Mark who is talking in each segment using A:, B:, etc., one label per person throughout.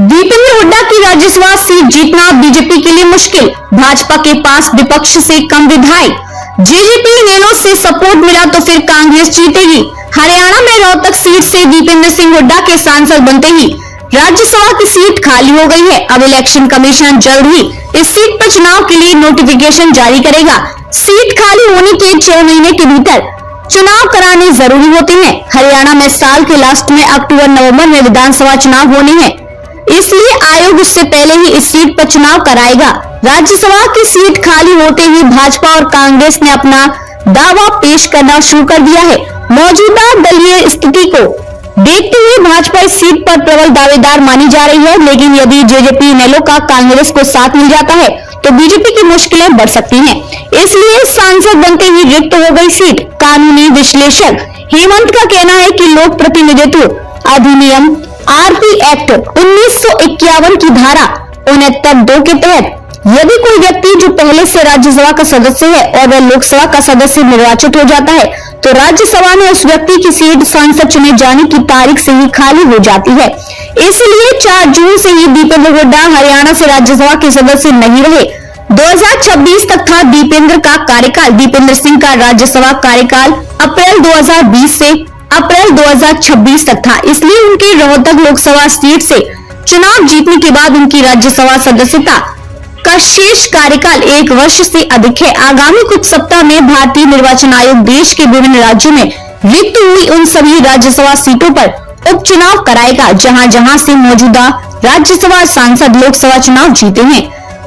A: दीपेंद्र हुड्डा की राज्यसभा सीट जीतना बीजेपी के लिए मुश्किल, भाजपा के पास विपक्ष से कम विधायक। जेजेपी इनेलो से सपोर्ट मिला तो फिर कांग्रेस जीतेगी। हरियाणा में रोहतक सीट से दीपेंद्र सिंह हुड्डा के सांसद बनते ही राज्यसभा की सीट खाली हो गई है। अब इलेक्शन कमीशन जल्द ही इस सीट पर चुनाव के लिए नोटिफिकेशन जारी करेगा। सीट खाली होने के 6 महीने के भीतर चुनाव कराने जरूरी होते हैं। हरियाणा में साल के लास्ट में अक्टूबर-नवंबर में विधानसभा चुनाव होने हैं, इसलिए आयोग उससे पहले ही इस सीट पर चुनाव कराएगा। राज्यसभा की सीट खाली होते ही भाजपा और कांग्रेस ने अपना दावा पेश करना शुरू कर दिया है। मौजूदा दलीय स्थिति को देखते हुए भाजपा इस सीट पर प्रबल दावेदार मानी जा रही है, लेकिन यदि जेजेपी इनेलो का कांग्रेस को साथ मिल जाता है तो बीजेपी की मुश्किलें बढ़ सकती हैं। इसलिए सांसद बनते ही रिक्त हो गई सीट। कानूनी विश्लेषक हेमंत का कहना है कि लोक प्रतिनिधित्व अधिनियम आरपी एक्ट 1951 की धारा 69(2) के तहत यदि कोई व्यक्ति जो पहले से राज्यसभा का सदस्य है और वह लोकसभा का सदस्य निर्वाचित हो जाता है तो राज्यसभा में उस व्यक्ति की सीट सांसद चुने जाने की तारीख से ही खाली हो जाती है। इसलिए 4 जून से ही दीपेंद्र हुड्डा हरियाणा से राज्यसभा के सदस्य नहीं रहे। 2026 तक था दीपेंद्र का कार्यकाल। दीपेंद्र सिंह का राज्यसभा कार्यकाल अप्रैल 2020 से अप्रैल 2026 तक था, इसलिए उनकी रोहतक लोकसभा सीट से चुनाव जीतने के बाद उनकी राज्यसभा सदस्यता का शेष कार्यकाल 1 वर्ष से अधिक है। आगामी कुछ सप्ताह में भारतीय निर्वाचन आयोग देश के विभिन्न राज्यों में रिक्त हुई उन सभी राज्यसभा सीटों पर उपचुनाव कराएगा जहां से मौजूदा राज्यसभा सांसद लोकसभा चुनाव जीते हैं।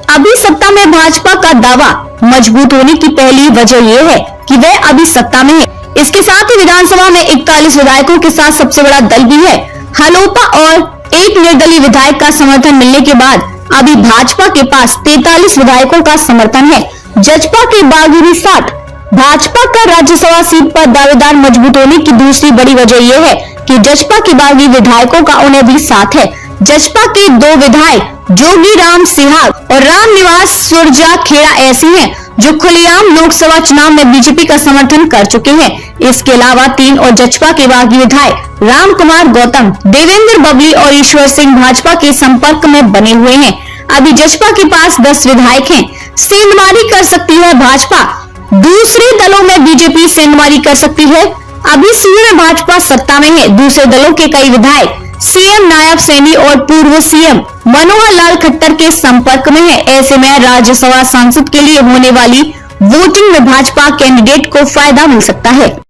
A: अभी सत्ता में भाजपा का दावा मजबूत होने की पहली वजह यह है कि वह अभी सत्ता में है। इसके साथ ही विधानसभा में 41 विधायकों के साथ सबसे बड़ा दल भी है। हलोपा और एक निर्दलीय विधायक का समर्थन मिलने के बाद अभी भाजपा के पास 43 विधायकों का समर्थन है। जजपा के बागी भी साथ भाजपा का राज्यसभा सीट पर दावेदार मजबूत होने की दूसरी बड़ी वजह यह है कि जजपा के बागी विधायकों का उन्हें भी साथ है। जजपा के 2 विधायक जोगी राम सिहाग और राम निवास सुरजा खेड़ा ऐसे हैं जो खुलेआम लोकसभा चुनाव में बीजेपी का समर्थन कर चुके हैं। इसके अलावा 3 और जजपा के बागी विधायक राम कुमार गौतम, देवेंद्र बबली और ईश्वर सिंह भाजपा के संपर्क में बने हुए हैं। अभी जजपा के पास 10 विधायक हैं। सेंधमारी कर सकती है भाजपा, दूसरे दलों में बीजेपी सेंधमारी कर सकती है। अभी सीएम में भाजपा सत्ता में है, दूसरे दलों के कई विधायक सीएम नायब सैनी और पूर्व सीएम मनोहर लाल खट्टर के संपर्क में है। ऐसे में राज्यसभा सांसद के लिए होने वाली वोटिंग में भाजपा कैंडिडेट को फायदा मिल सकता है।